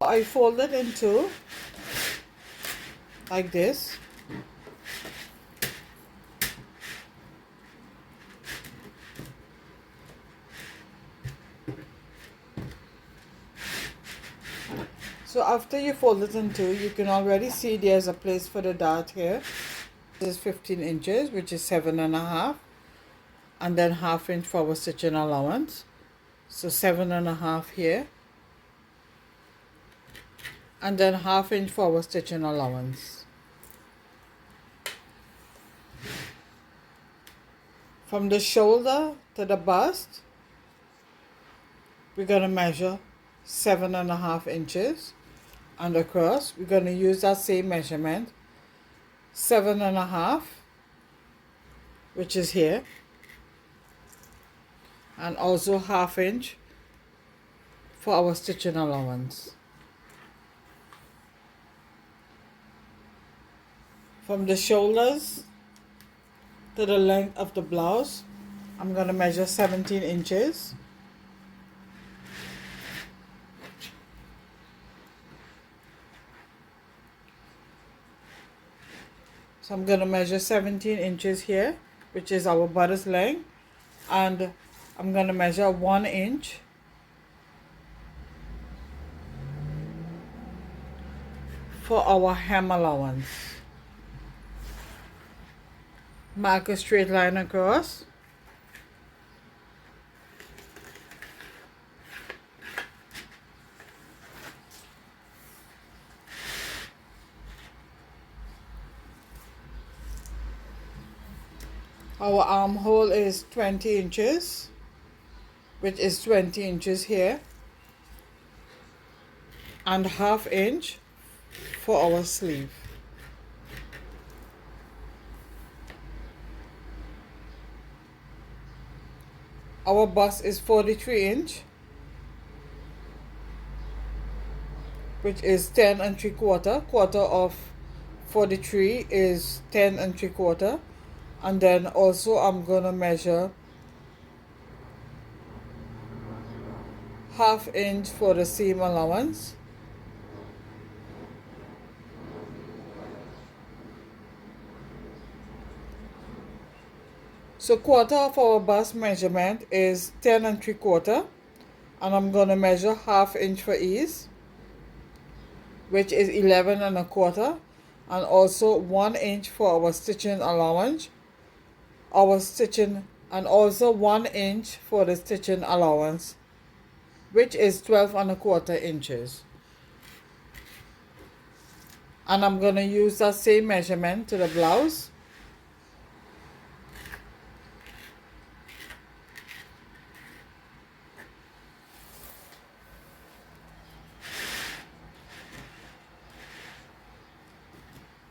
I fold it in two, like this. So after you fold it in two, you can already see there's a place for the dart here. This is 15 inches, which is 7.5, and then 1/2 inch for our stitching allowance. So 7.5 here, and then 1/2 inch for our stitching allowance. From the shoulder to the bust, we're going to measure 7.5 inches, and across we're going to use that same measurement, 7.5, which is here, and also 1/2 inch for our stitching allowance. From the shoulders to the length of the blouse, I'm going to measure 17 inches. So I'm going to measure 17 inches here, which is our bodice length, and I'm going to measure 1 inch for our hem allowance. Mark a straight line across. Our armhole is 20 inches, which is 20 inches here, and 1/2 inch for our sleeve. Our bust is 43 inch, which is 10 3/4. Quarter of 43 is 10 3/4. And then also I'm going to measure 1/2 inch for the seam allowance. So quarter of our bust measurement is 10 3/4, and I'm going to measure 1/2 inch for ease, which is 11 1/4, and also 1 inch for our stitching allowance. And also 1 inch for the stitching allowance, which is 12 1/4 inches. And I'm going to use that same measurement to the blouse.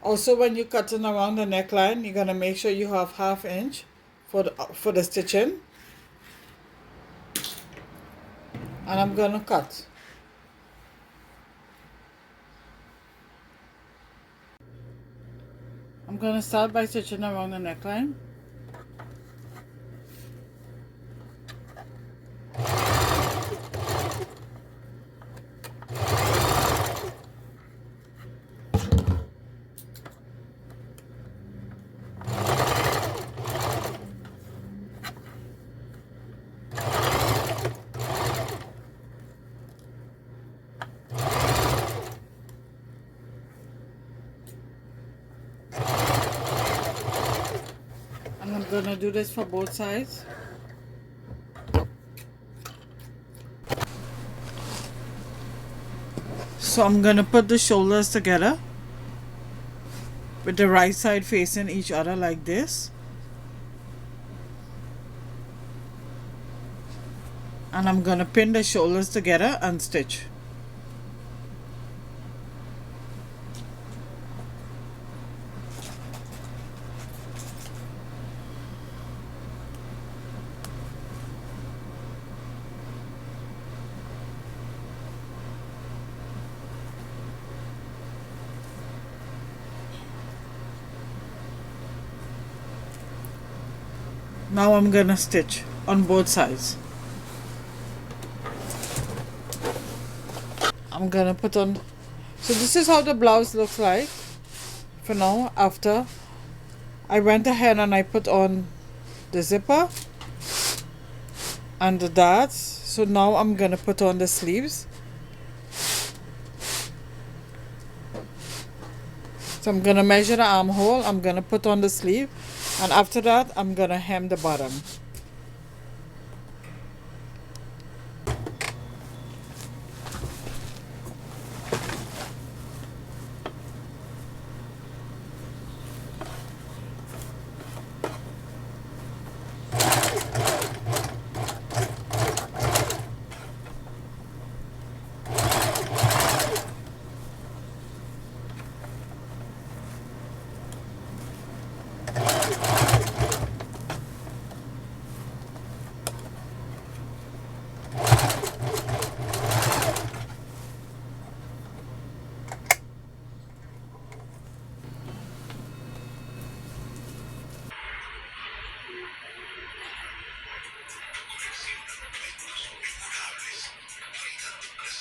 Also, when you're cutting around the neckline, you're going to make sure you have 1/2 inch for the stitching. And I'm going to cut. I'm going to start by stitching around the neckline. And I'm going to do this for both sides. So I'm going to put the shoulders together with the right side facing each other like this. And I'm going to pin the shoulders together and stitch. Now I'm going to stitch on both sides. I'm I'm gonna put on, so this is how the blouse looks like for now. After I went ahead and I put on the zipper and the darts. So now I'm gonna put on the sleeves. So I'm gonna measure the armhole, I'm gonna put on the sleeve, and after that I'm gonna hem the bottom.